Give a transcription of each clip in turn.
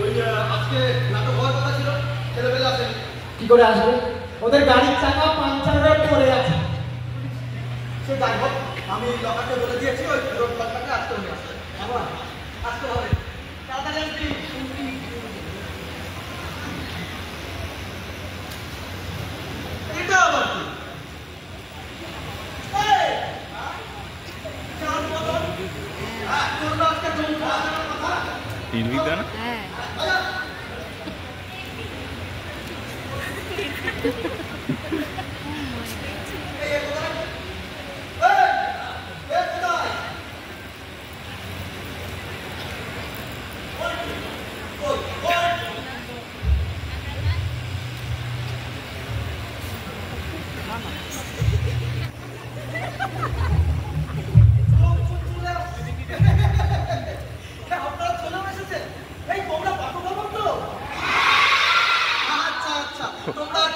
আজকে নাটক হওয়ার কথা ছিল, ছেলেবেলে আসেনি। কি করে আসবে? ওদের গাড়ির চাকা পাংচার হয়ে পড়ে আছে। সে যাই হোক, আমি লকারকে বলে দিয়েছি ওই রোড লকারকে আসতে হবে। আবার আসতে হবে, তাড়াতাড়ি আসবি। এটা আবার কি? নির্বিঘ্ন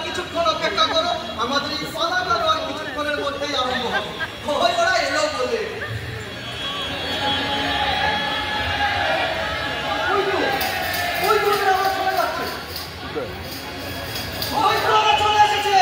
কিছুক্ষণ অপেক্ষা করো, আমাদের এই পালাগার আর কিছুক্ষণের মধ্যেই আরম্ভ হবে। ওই ওরা এলো বলে ওই তো আমার চলে যাচ্ছে, ওই তো ওরা চলে এসেছে।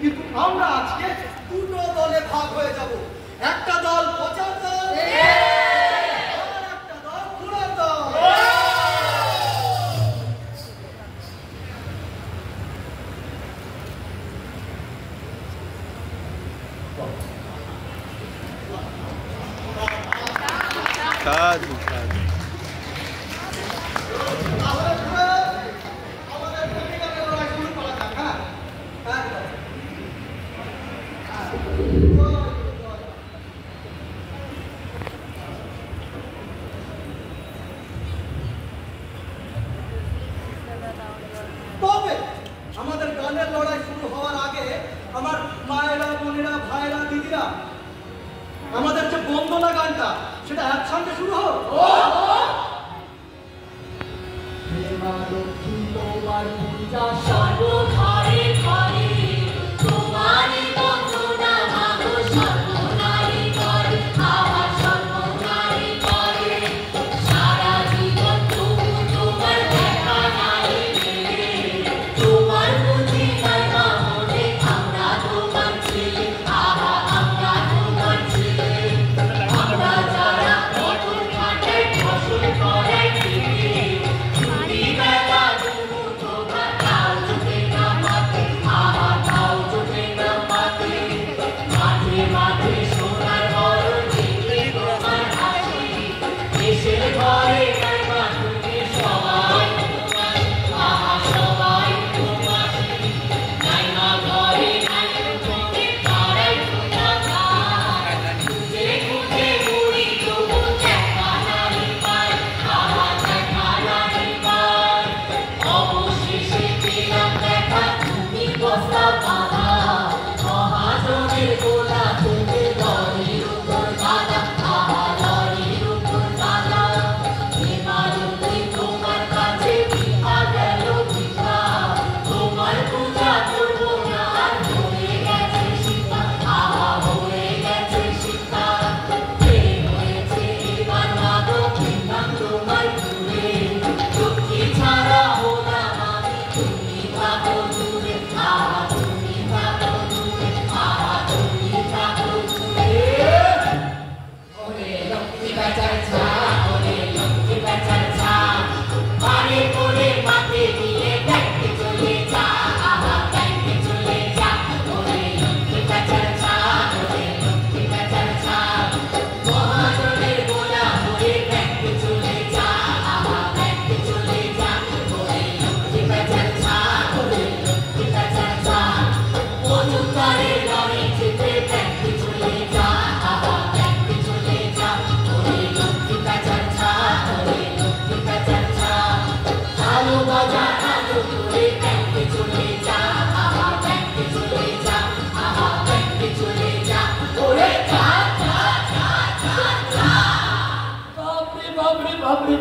কিন্তু আমরা আজকে দুটো দলে ভাগ হয়ে যাব। একটা দল পচার দল, আর একটা দল ঘোড়ার দল। সাধু সাধু আমাদের গানের লড়াই শুরু হওয়ার আগে আমার মায়েরা, বোনেরা, ভাইরা, দিদিরা, আমাদের যে বন্দনা গানটা সেটা একসঙ্গে শুরু হোক।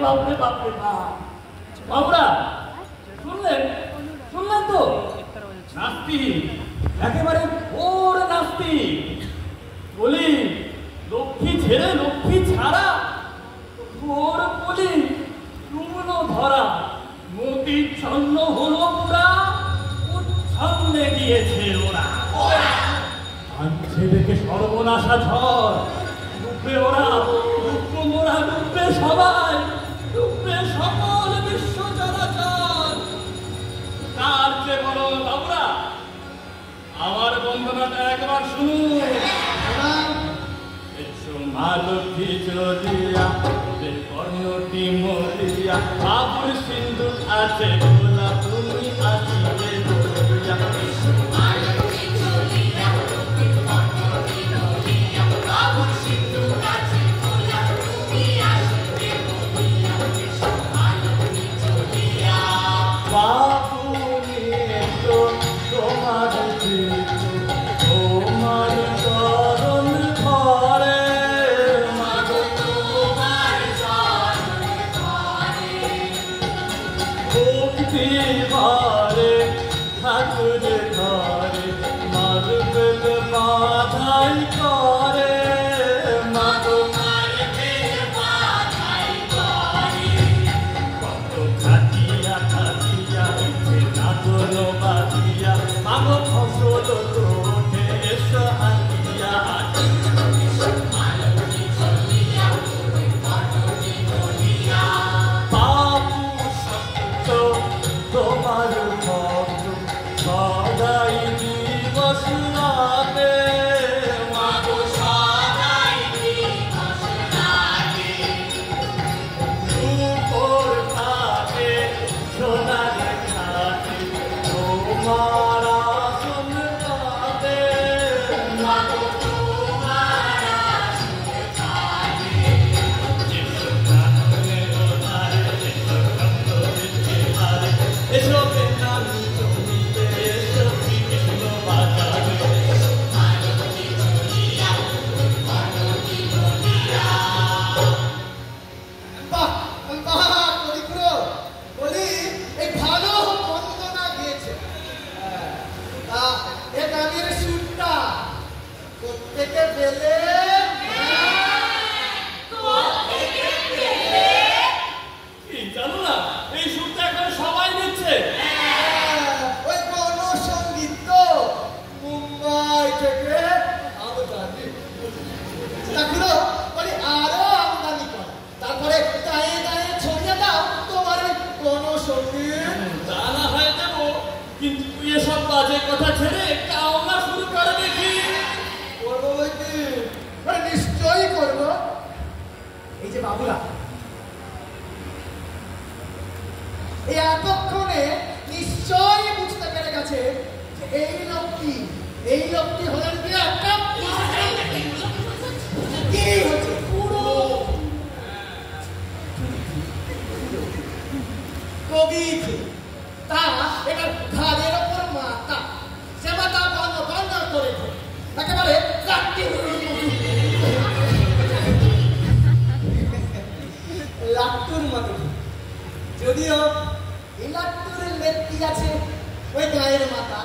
বাপরে বাপরে বাপ। বাবুরা শুনলেন শুনলেন তো? নাস্তি, একেবারে ওর নাস্তি। বলি লক্ষ্মী ছেড়ে লক্ষ্মী ছাড়া, ওর বলি চুমনো ধরা, মতি ছন্ন হলো পুরা, উচ্ছন্নে গিয়েছে ওরা। আনছে দেখে সর্বনাশা ঝড়, ডুববে ওরা, ডুববো মোরা, ডুববে সবাই, ডুববে সকল বিশ্ব চরাচর। তার চেয়ে বড় বাবুরা আমার বন্দনাটা একবার শুনুন। মা লক্ষ্মী চলিয়া, ওদের কর্ণটি মরিয়া, বাবুর সিন্ধু আছে গোলা, তুমি আসিবে বলিয়া। মা লক্ষ্মী চলিয়া, ওদের কর্ণটি মরিয়া, বাবুর সিন্ধু আছে গোলা, তুমি আসিবে বলিয়া। মা লক্ষ্মী চলিয়া, বাবু নিয়ে তো তোমার তোমার চরণ ঘরে, ভক্তি ভারে ঠাকুর ঘরে, মারবেল বাধাই করে, মাগো মারবেল বাধাই করে। কত খাটিয়া খাটিয়া নাগর বাঁধিয়া, মাগো ফসল তোঠে এসো হাতিয়া হাতি। তোমার ভক্ত সদাই দিবস রাতে, মাগো সদাই দিবস রাতে, উপর থাকে সোনার ঘাটে, তোমার আসন পাতে, মাগো তোমার আসন পাতে। এসো কানে ওধারে, এসো কন্দরে হারে, এসো বেনামি জমিতে, এসো কৃষ্ণ বাজারে। মা লক্ষ্মী চলিয়া, কর্ণটি মরিয়া। বাহ বাহ কলিপুরো, বলি এই ভালো বন্দনা গিয়েছে। তা এ গানের সুরটা প্রত্যেকে পেলে? কি জানো না, এই সুরটা এখন সবাই দিচ্ছে। ওই কোন সঙ্গীত তো মুম্বাই থেকে আমদানি, তাগুলো বলি আরো আমদানি করে, তারপরে গায়ে গায়ে ছড়িয়ে দাও তোমার ওই কোন সঙ্গীত। তা না হয় দেবো, কিন্তু তুই এসব বাজে কথা ছেড়ে কাওনা শুরু করে দেখি। করবো বলতে নিশ্চয়ই করবো। এই যে বাবুরা, এই এতক্ষণে নিশ্চয়ই বুঝতে পেরে গেছে যে এই লোকটি হলেন কি একটা কি হচ্ছে পুরো কবি। তা এটা ঘাড়ের ওপর মাথা, সে মাথা বন্ধ বন্ধ করেছে একেবারে লাট্টুর মতো। যদিও এই লাট্টুরের নেত্রী আছে ওই গায়ের মাথা,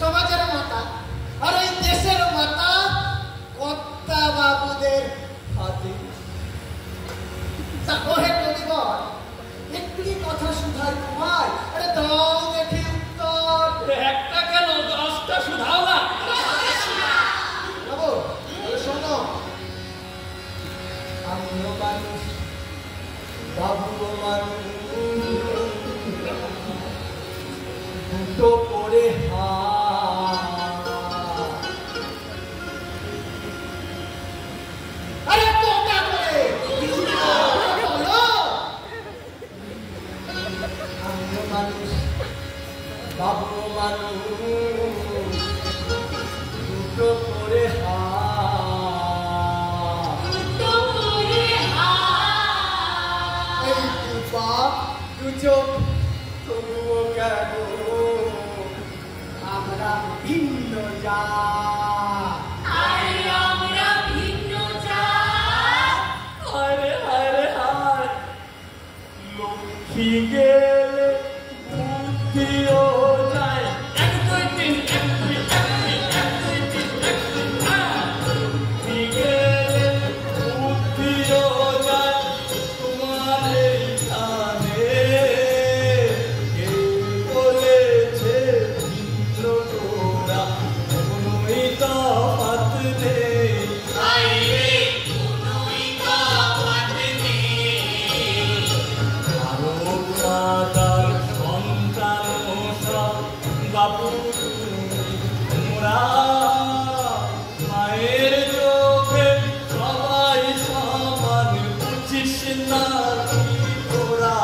সমাজের মাথা, আর ওই দেশের মাথা কর্তা বাবুদের হাতে। তা ওহে কবিবর, একটু কথা শুধাই তোমায়, আরে দাও দেখি উত্তর। একটা কেন 10টা শুধাও না। বাবু শোনো, আমিও মানুষ, বাবুও মানুষ, দুটো করে আরে তোটা করে বলো। আমিও মানুষ, বাবুও মানুষ, দুটো করে এই দুপা দুচোখ তবুও কেন আমরা ভিন্ন যা। হায় রে হায় রে হায়, বাবু মোরা মায়ের চোখে সবাই সমান বুঝিস না তোরা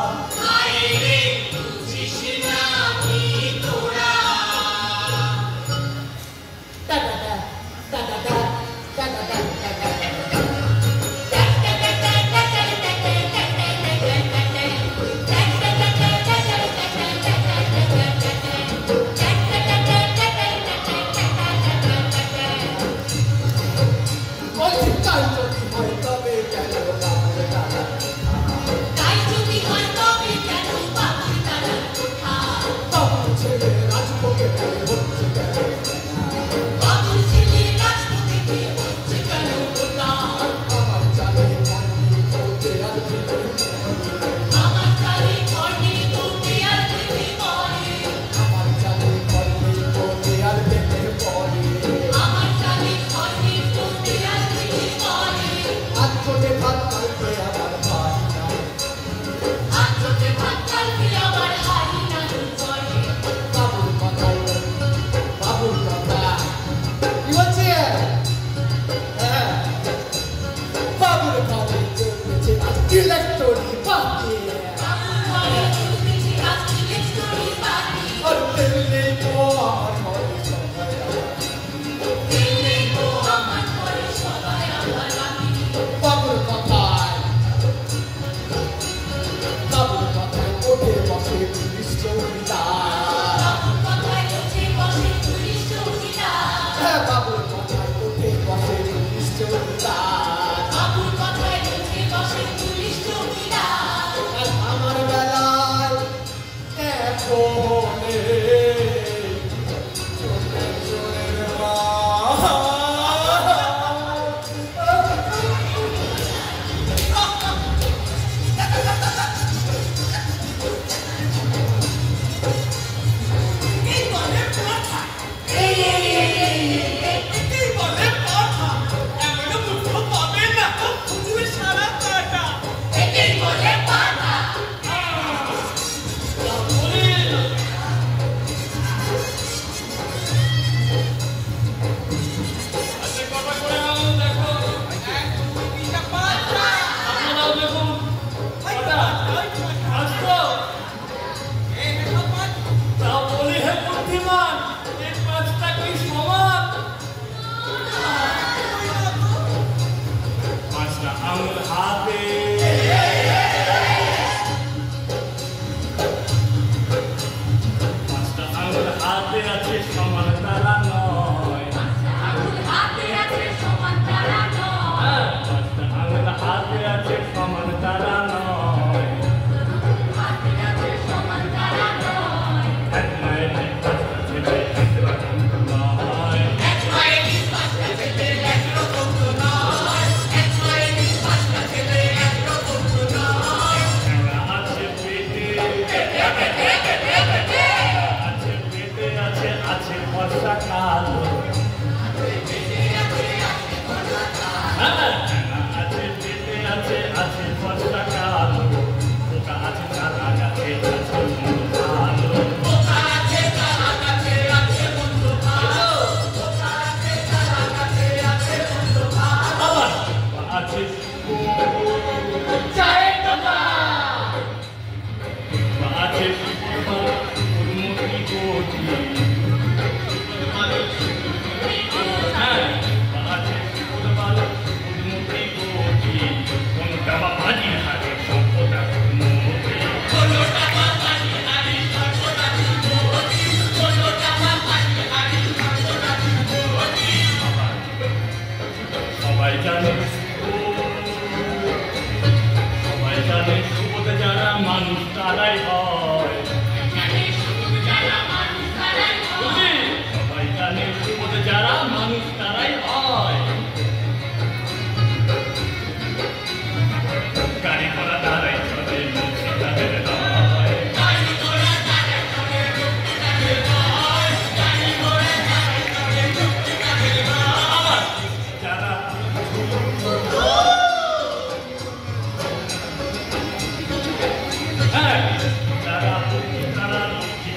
তারা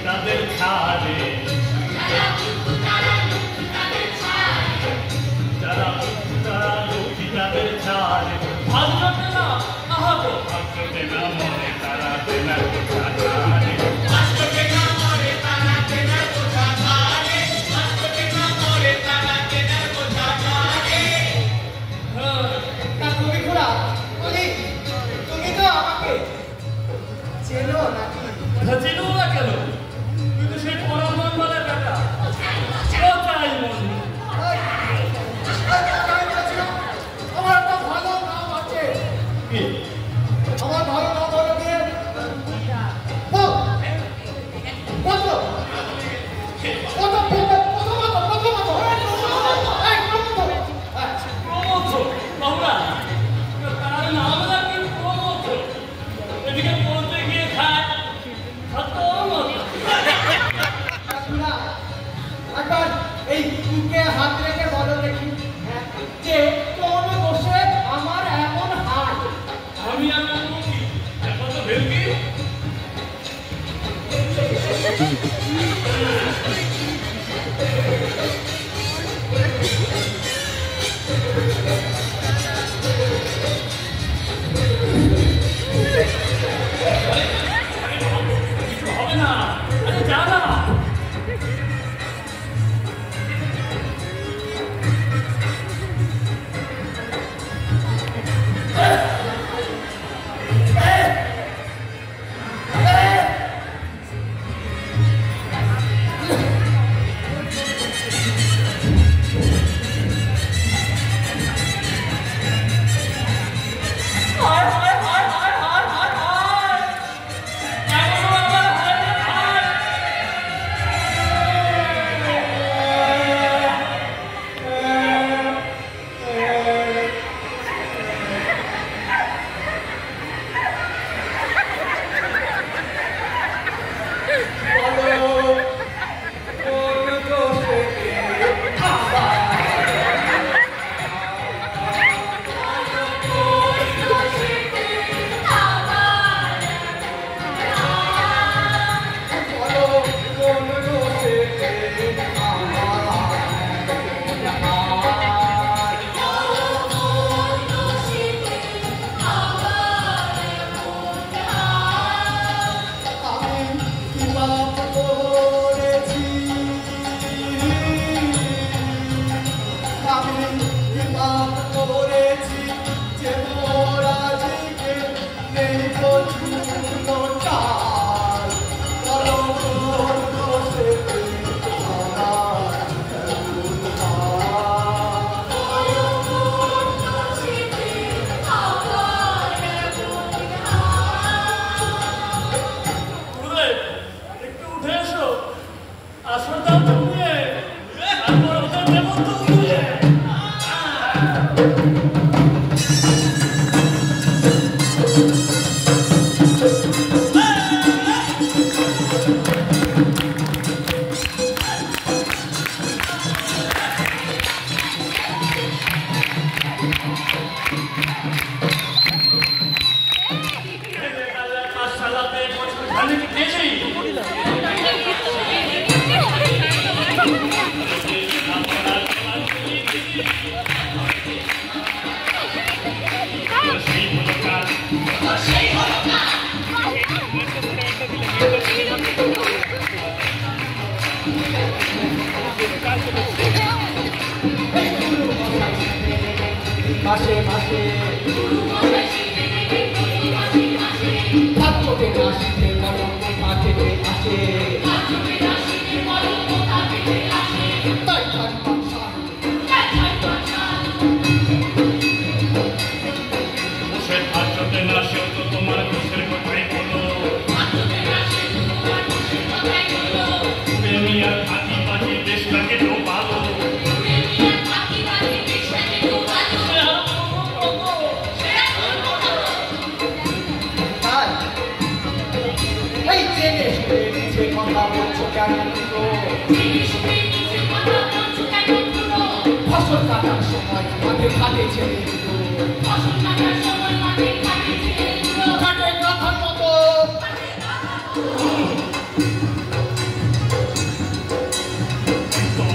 তাদের ছাড়ে বুকে হাত রেখে বলো দেখি যে কোন দোষে আমার এমন হাত? আমি আর বলবো কি, এখন তো ভেলকি। কিছু হবে না, আরে যা না। মাসে মাসে ভাগ্যকে আসতে কলঙ্ক কাটতে আসে তাই ভাগ্যতে না সেও তো তোমার দোষের কথাই বলো। প্রেমী আর ফাঁকি বাজি দেশটাকে তো ভালো। এই জেনে শুনে কথা বলছো কেন? ফসল কাটার সময় মাঠে ঘাটে ছেড়ে ঘাটে গাথার মতো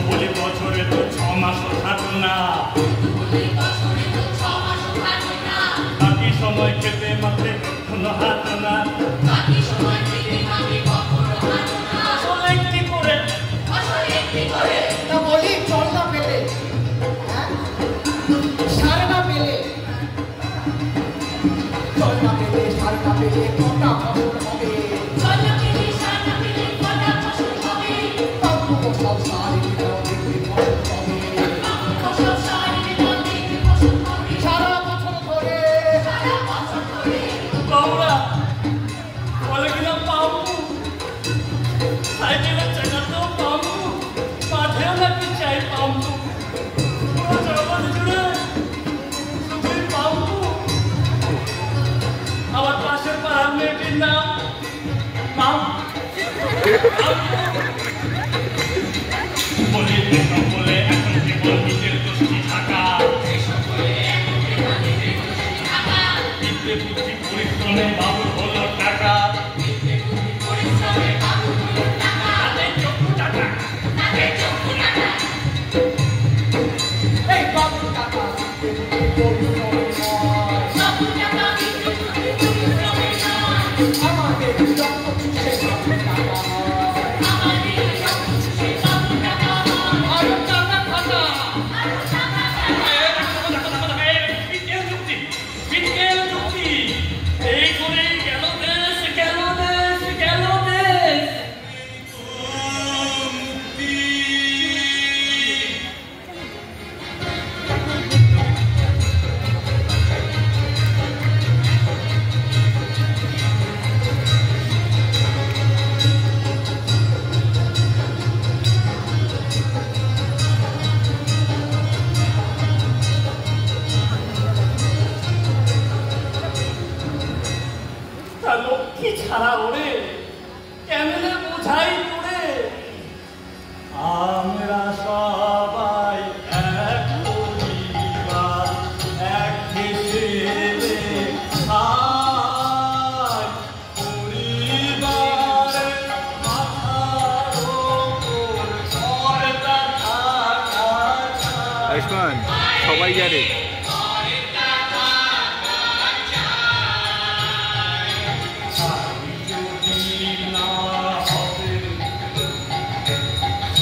বলি বছরে তো 6 মাসও থাকো না, বাকি সময় খেতে মাঠে কোনো হাত না। তা বলি জল না পেলে সার না পেলে জল না পেলে সার না পেলে কটা ফসল হবে? তবু সব সার দেখবে ফসল হবে সারা বছর ধরে। বাবুরা বলে কিনা পাবো, সাইকেলের চাকাতেও পাবো, মাঠেও নাকি চাই পাবো, পুরো জগৎ জুড়ে শুধুই পাবো। আমার পাশের পাড়ার মেয়েটির নাম বলি বলে কেবল নিজের দোষী থাকা বিদ্যে বুদ্ধি পরিশ্রমে বাবুর হলো টাকা তাদের চক্ষু টাকা এই বাবু টাকা আমাদের যত খুশি সে টাকা আরো টাকা খাতা এই করে গেল দেশ গেল দেশ গেল দেশ তা লক্ষ্মী ছাড়া ওরে কেমনে বোঝাই তোরে আমরা সবাই এক পরিবার এক দেশে খাই পরিবারের মাথার ওপর পর্দা থাকা আয়ুষ্মান সবাই জানে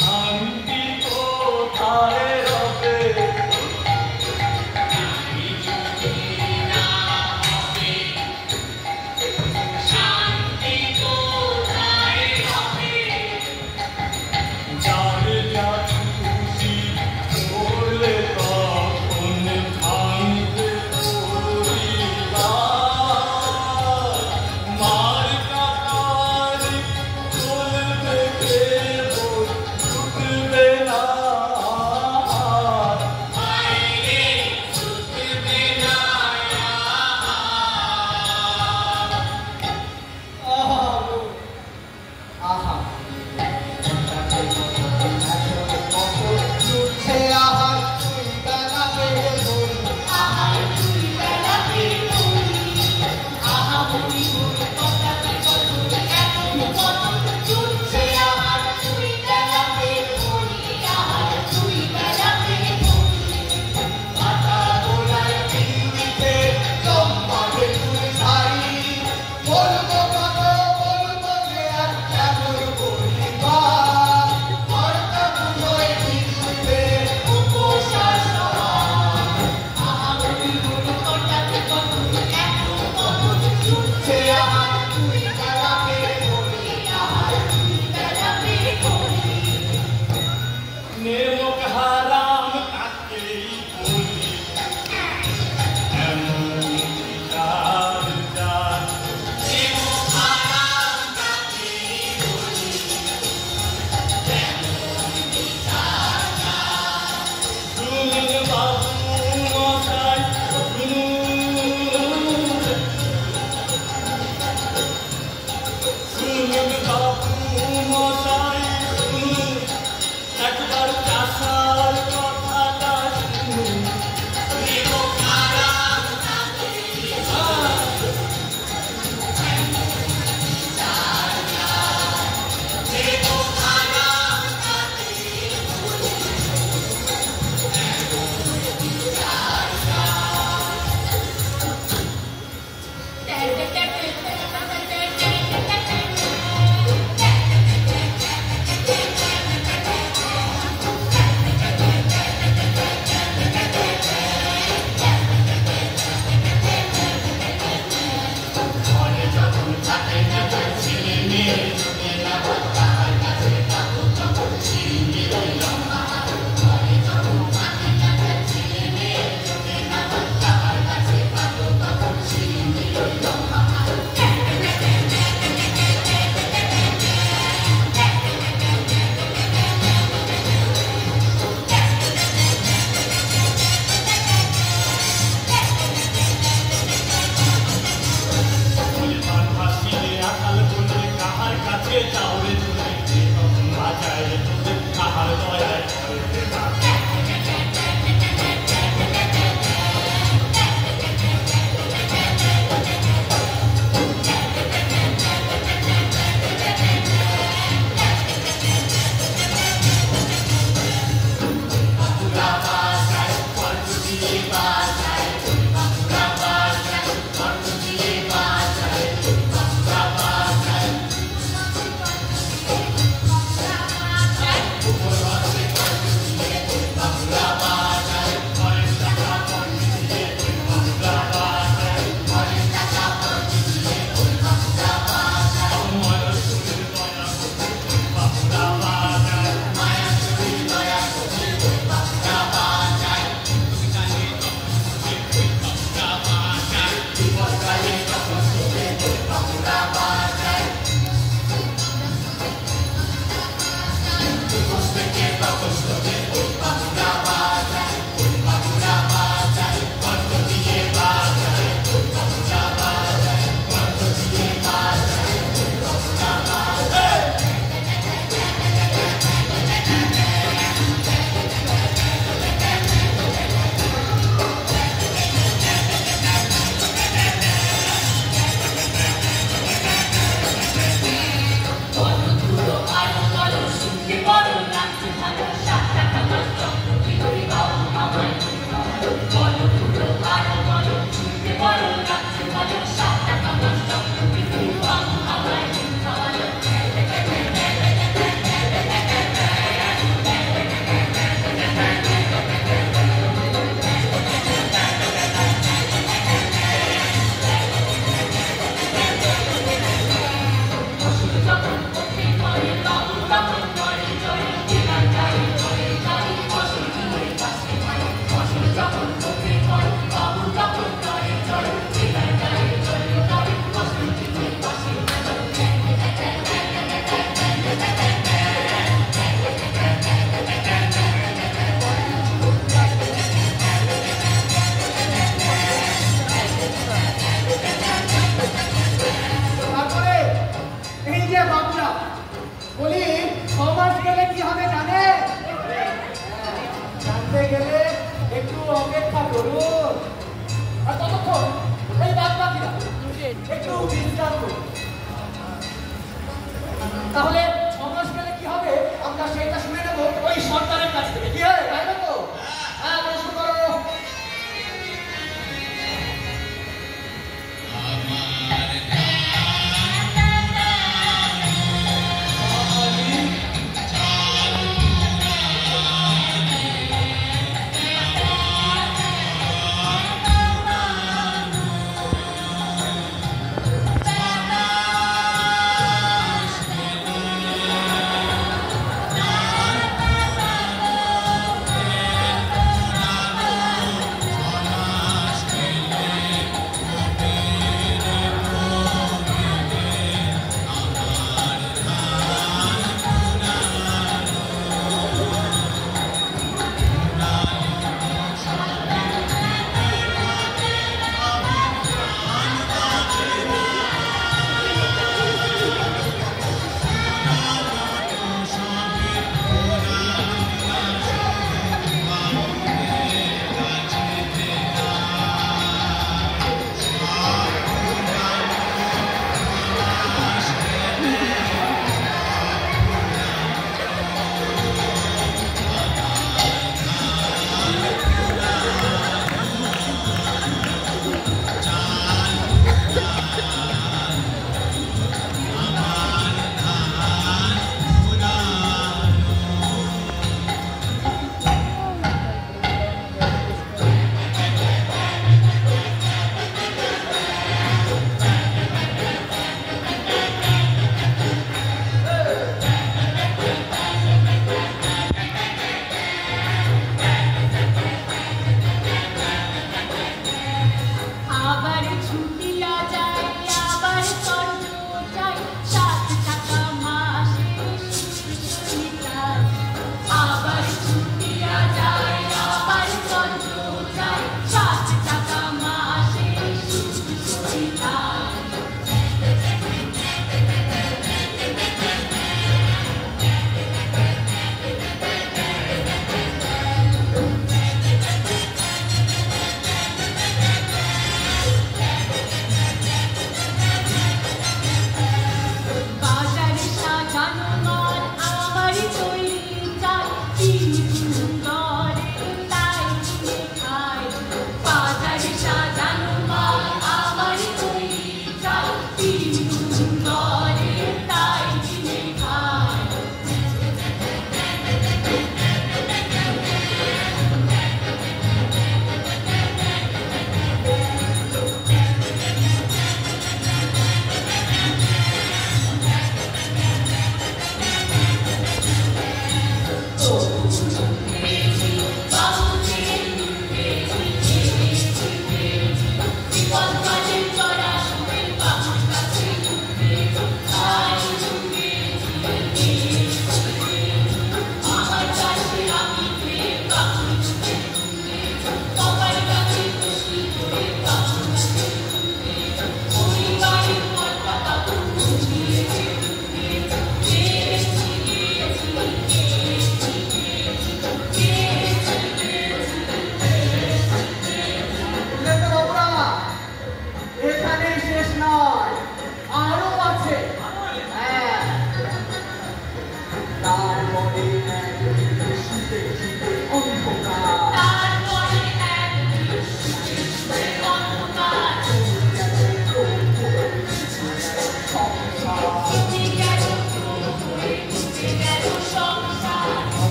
শান্তি কোথায় রবে যার যা খুশি করলে তখন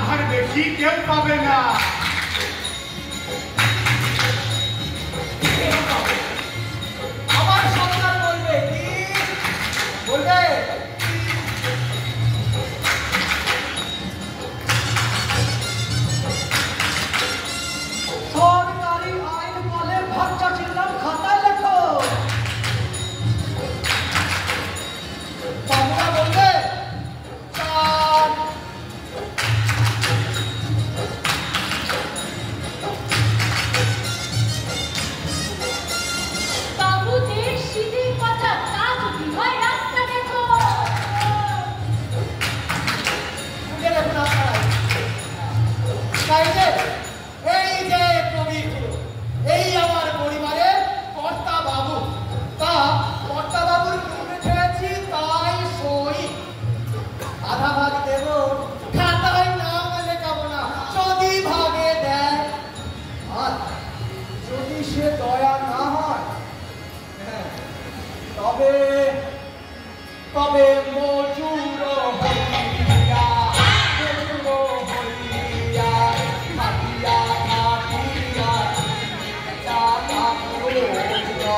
তাহার বেশি কেউ পাবে না। আমার সন্তান বলবে কি বলবে? সরকারি আইন বলে বাচ্চা ছিলাম খাতায় লেখো। বাবুরা বলবে চার। বাবুদের শীতের কথা তা যদি হয় রাস্তা দেখো। বুঝে দেখুন আপনারা, এই যে পবিত্র, এই আমার পরিবারের কর্তা বাবু। তা কর্তা বাবুর রুমে খেয়েছি তাই সই। আধা ভাগ দেব, খাতায় নাম লেখাবো না, যদি ভাগে দেয়। আর যদি সে দয়া না হয়, তবে তবে মজুর হইয়া, মজুর হইয়া, থাকিয়া থাকিয়া চাকা হইয়া।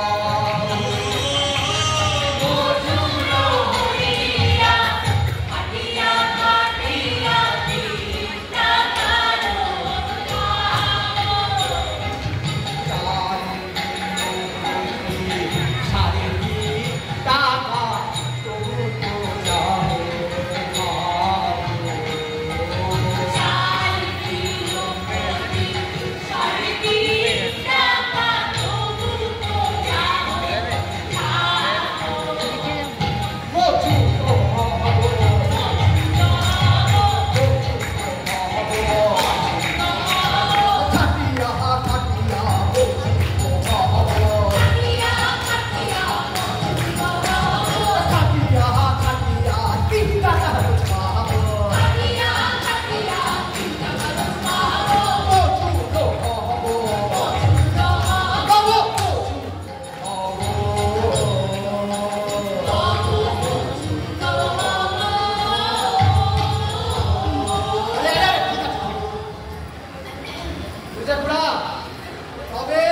তবে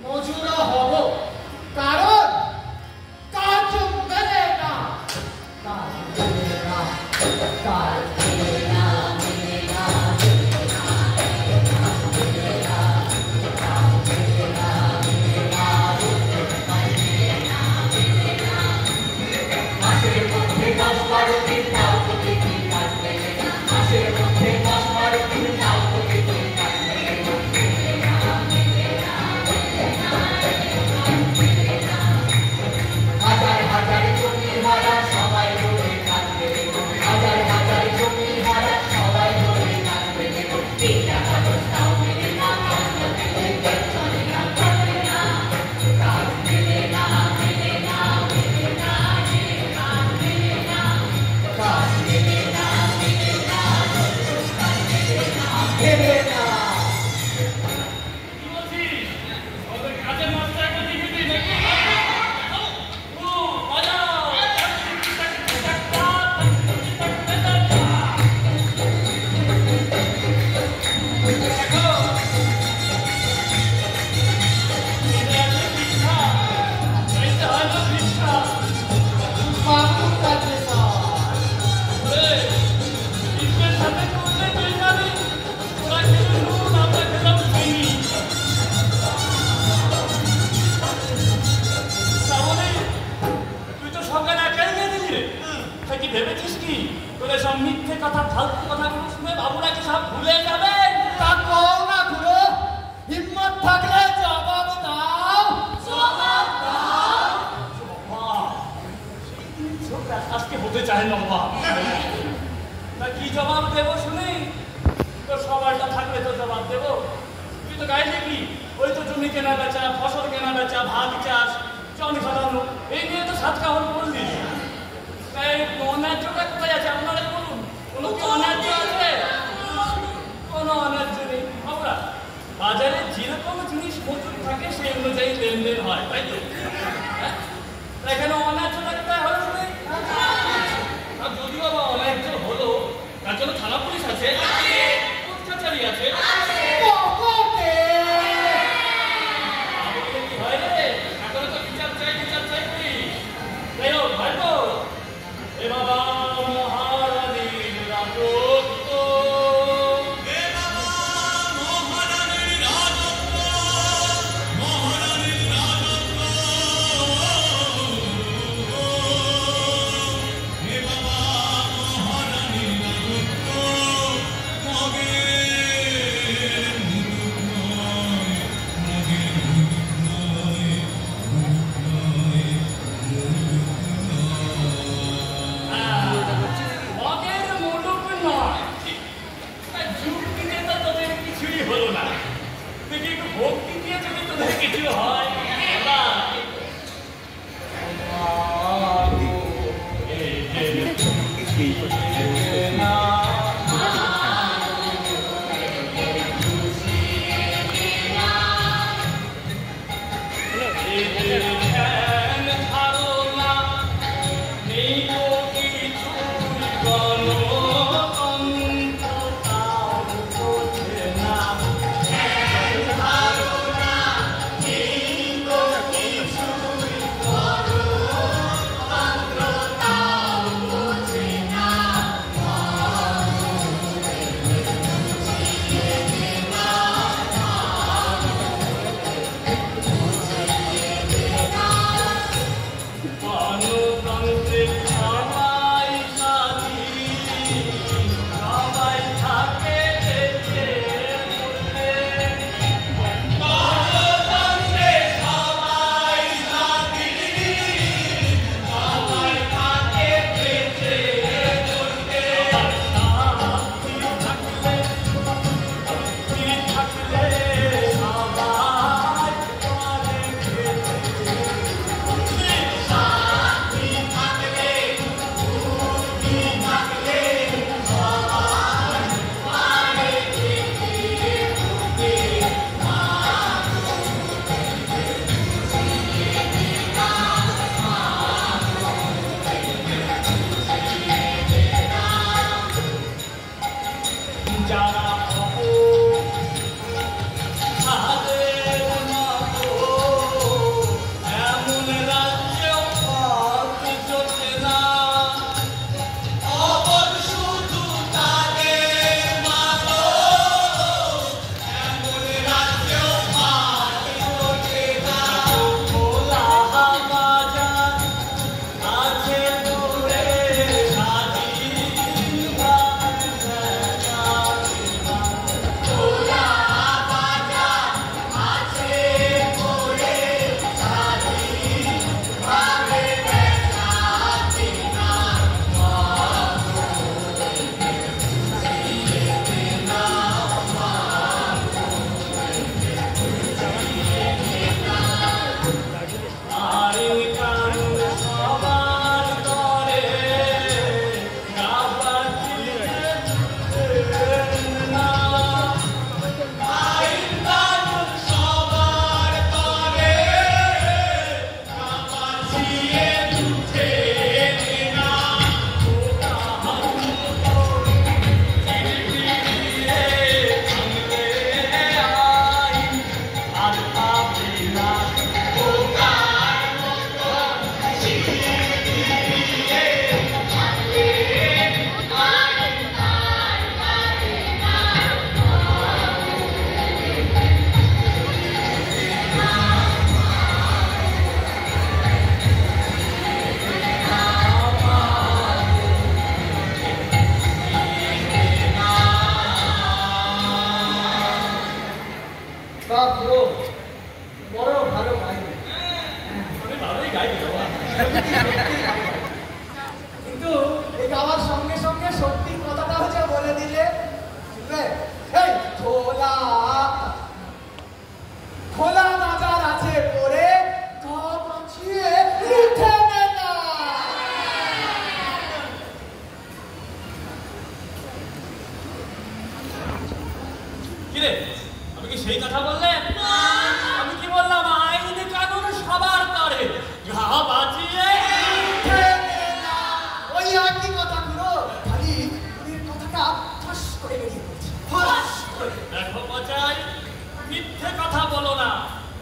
মজুরা হব, কারণ কাজ মেলে না, কাজ মেলে না, কাজ মেলে না, মেলে না, মেলে না, মেলে না, মেলে না, মেলে না, মেলে না, মেলে না। মাসের মধ্যে 10-12 দিন তাও তো দেখি কাজ মেলে না, মাসের মধ্যে 10-12 দিন তাও তো দেখি কাজ মেলে না। হাজার হাজার জমি হারা সবাই ধরে কাটবে, হাজার হাজার জমি হারা সবাই ধরে কাটবে। তিনটা কাগজটাও মেলে না, কাজটা মেলে চলে না, চলে না, কাজ মেলে না, মেলে না, মেলে না, কাজ মেলে না, কাজ মেলে না, মেলে না, কাজ মেলে না, মেলে না। কি বলছিস? ওদের কাজের মাস্টারকে দেখেছিস নাকি? ও বাজাও, দেখো এটা হচ্ছে শিক্ষা, এটা হলো শিক্ষা। বাবুর কাছে স্যার। শিক্ষার সাথে করলে তুই জানি ওরা খেলে নুন, আমরা খেলাম চিনি। তাহলে তুই তো সকালে একাই গিয়ে দিলি রে। তুই কি ভেবেছিস কি তোদের সব মিথ্যে কথা, ফালতু কথাগুলো শুনে বাবুরা কি সব ভুলে যাবেন? তা কও না খুড়ো, হিম্মত থাকলে জবাব দাও। জবাব দাও। বাহ, সেই ছোকরা আজকে হতে চায় না বাবা। তা কি জবাব দেবো শুনি? তো সবাইটা থাকলে তো জবাব দেবো। তুই তো গাইলি কি ওই তো জমি কেনা বেচা, ফসল কেনা বেচা, ভাগ চাষ, জন সাধারণ, এই নিয়ে তো 7 কাহন বললি। তাই অন্যায্যটা কোথায় আছে আপনারা বলুন? কোনো কি অন্যায্য আছে? কোনো অন্যায্য নেই। আমরা বাজারে যেরকম জিনিস মজুদ থাকে সেই অনুযায়ী লেনদেন হয়, তাই তো? হ্যাঁ? এখানে অন্যায্যটা কোথায় হলো? যদিও বা অন্যায্য হলো, তাতে কোনো থানা পুলিশ আছে? কোর্ট কাছারি আছে? পকেটে আমাদের কি হয় রে? এখনো তো বিচার চাই করি। যাই হোক, ভাইপো, এ বাবা মহারানীর রাজত্ব, এ বাবা মহারানীর রাজত্ব, মহারানীর রাজত্ব, এ বাবা মহারানীর রাজত্ব, মগের মুলুক নয়, মগের মুলুক নয়, মুলুক নয়, মুলুক মগের মুলুক নয়। যুক্তিতে তো তোদের কিছুই হলো না। দেখি একটু ভক্তি দিয়ে যদি তোদের কিছু হয়,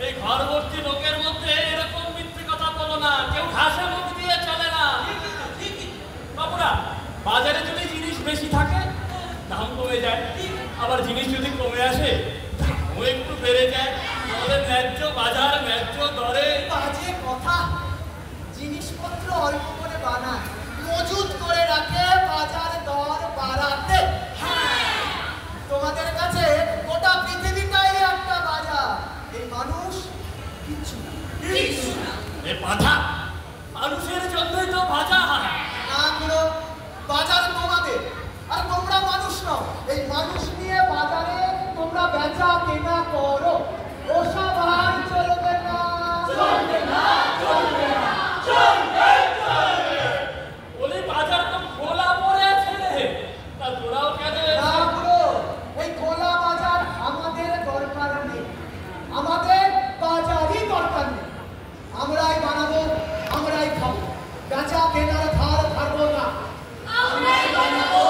এই ঘরবর্তী লোকের মধ্যে এরকম মিথ্যে কথা বলো না, কেউ ঘাসে মুখ দিয়ে চলে না। বাবুরা, বাজারে যদি জিনিস বেশি থাকে দাম কমে যায়, আবার জিনিস যদি কমে আসে দামও একটু বেড়ে যায়। আমাদের ন্যায্য বাজার, ন্যায্য দরে। বাজে কথা। জিনিসপত্র অল্প করে বানায়, মজুত করে রাখে, বাজার দর বাড়াতে। তোমাদের কাছে গোটা পৃথিবীটাই একটা বাজার। এই মানুষ কিচ্ছু না, কিচ্ছু না। এ পাঠা, মানুষের জন্যই তো বাজার। না পুরো বাজার তোমাদের, আর তোমরা মানুষ নও। এই মানুষ নিয়ে বাজারে তোমরা বেচা কেনা করো, ওসব আর চলবে না, চলবে না, চলবে না, চলবে, চলবে। ওই বাজার তো খোলা পড়ে আছে রে, তা তোরাও কেন? না পুরো, এই খোলা বাজার আমাদের দরকার নেই, আমাদের বাজারই দরকার নেই। আমরাই বানাবো, আমরাই খাবো, বেচা কেনার ধার ধারবো না। আমরাই বানাবো,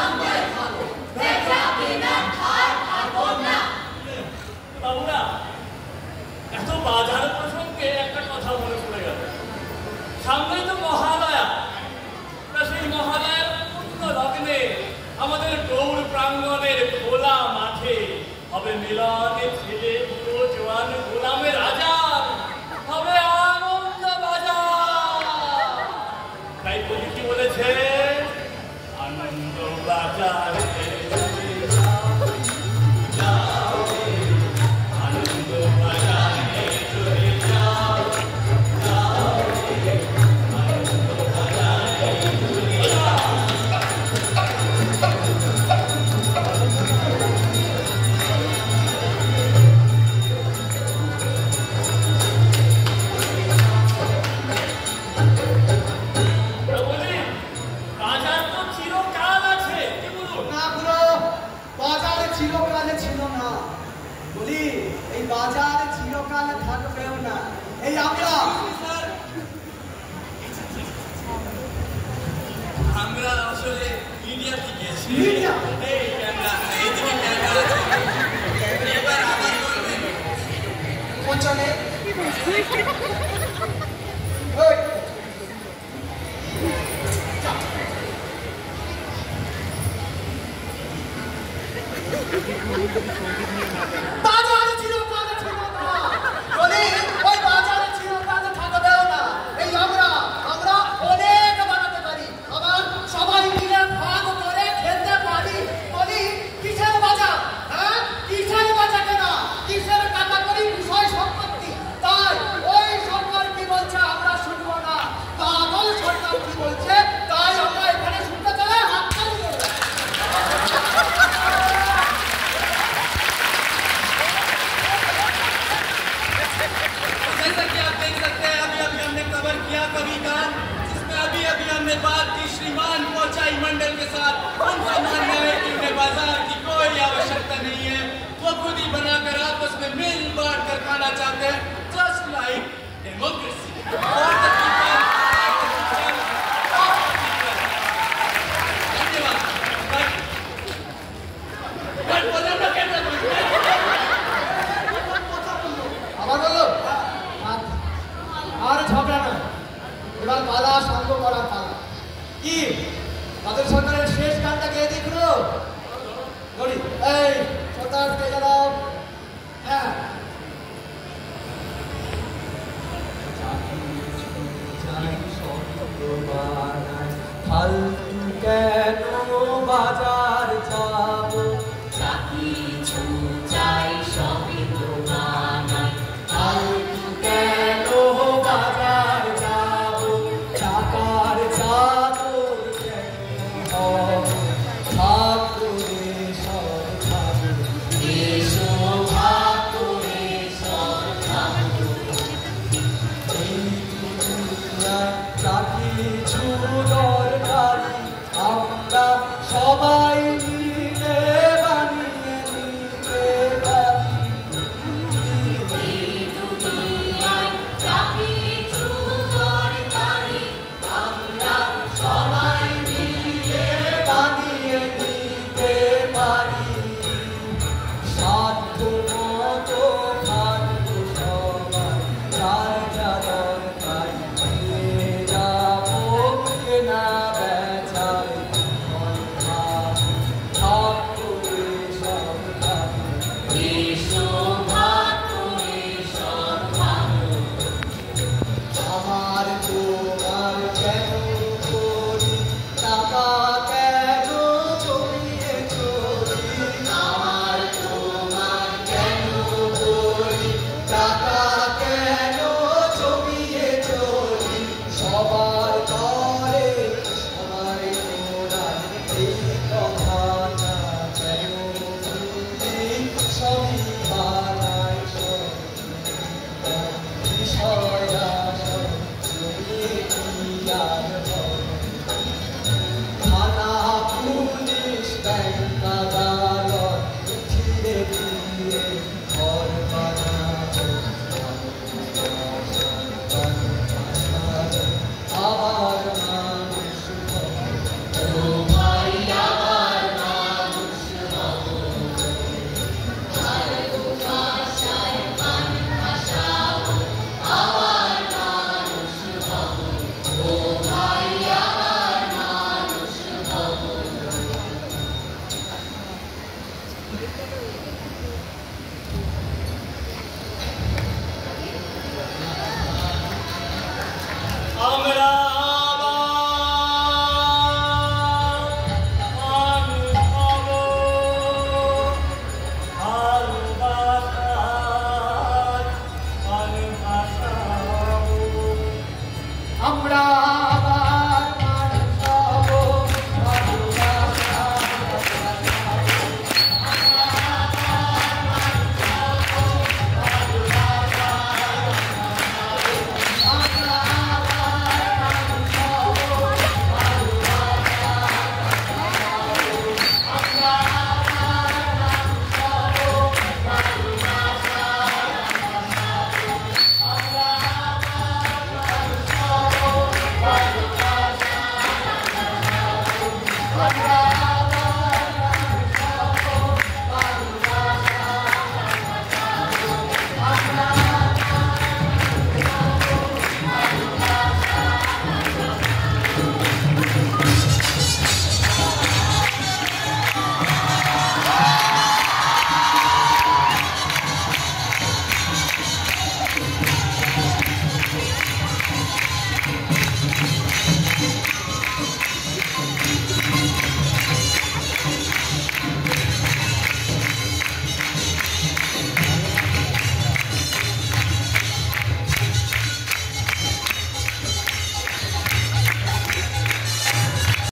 আমরাই খাবো, বেচা কেনার ধার ধারবো না। বাবুরা, এত বাজার প্রসঙ্গে একটা কথা মনে পড়ে গেল। সামনেই তো মহালয়া। সেই মহালয়ার পূর্ণ লগ্নে আমাদের গৌর প্রাঙ্গণের খোলা মাঠে হবে মিলনে ছেলে বুড়ো জোয়ান গোলামের আজাদ, হবে আনন্দ বাজার। তাই কবি কি বলেছে? আনন্দ বাজার বাজার চিরকাল থাকবেও না। এই আমরা আসলে মিডিয়া থেকে এসেছি। মিডিয়া? এই ক্যামেরা, এইদিকে ক্যামেরা। এবার আবার বলবেন। পৌঁছালে বাজারে চিরকাল ছিল না, বলি ওই বাজারে চিরকাল থাকবেও না। এই আমরা অনেক বানাতে পারি, আবার সবাই মিলে ভাগ করে খেতে পারি। বলি কিসের বাজার? হ্যাঁ, কিসের বাজার কেনা, কিসের কাটাকড়ি বিষয় সম্পত্তি। তাই ওই সরকার কি বলছে আমরা শুনবো না, পাগল সরকার কি বলছে তাই আমরা এখানে শুনতে চলে হাত তালি। जैसा कि आप देख सकते हैं, अभी हमने कवर किया कवि का, जिसमें अभी हमने बात की श्रीमान पहुंचाई मंडल के साथ। उनका मानना है कि उन्हें बाजार की कोई आवश्यकता नहीं है, वो खुद ही बनाकर आपस में मिल बांट कर खाना चाहते हैं, जस्ट लाइक डेमोक्रेसी। আবার বলো, আর ঝগড়া না, এবার পালা শান্ত করার পালা। কি তাদের সরকারের শেষ গানটা গিয়ে দেখলো গড়ি, এই সরকার পেয়ে দাও। হ্যাঁ, ফালতু কেন বাজার যাবো, কিছু চাই সবই তো বানাই, ফালতু কেন বাজার যাবো, টাকার চাদর কেন হবো, ভাগ করে সব খাবো, এসো ভাগ করে সব খাবো। এই দুনিয়ায় যা কিছু দরকারি সব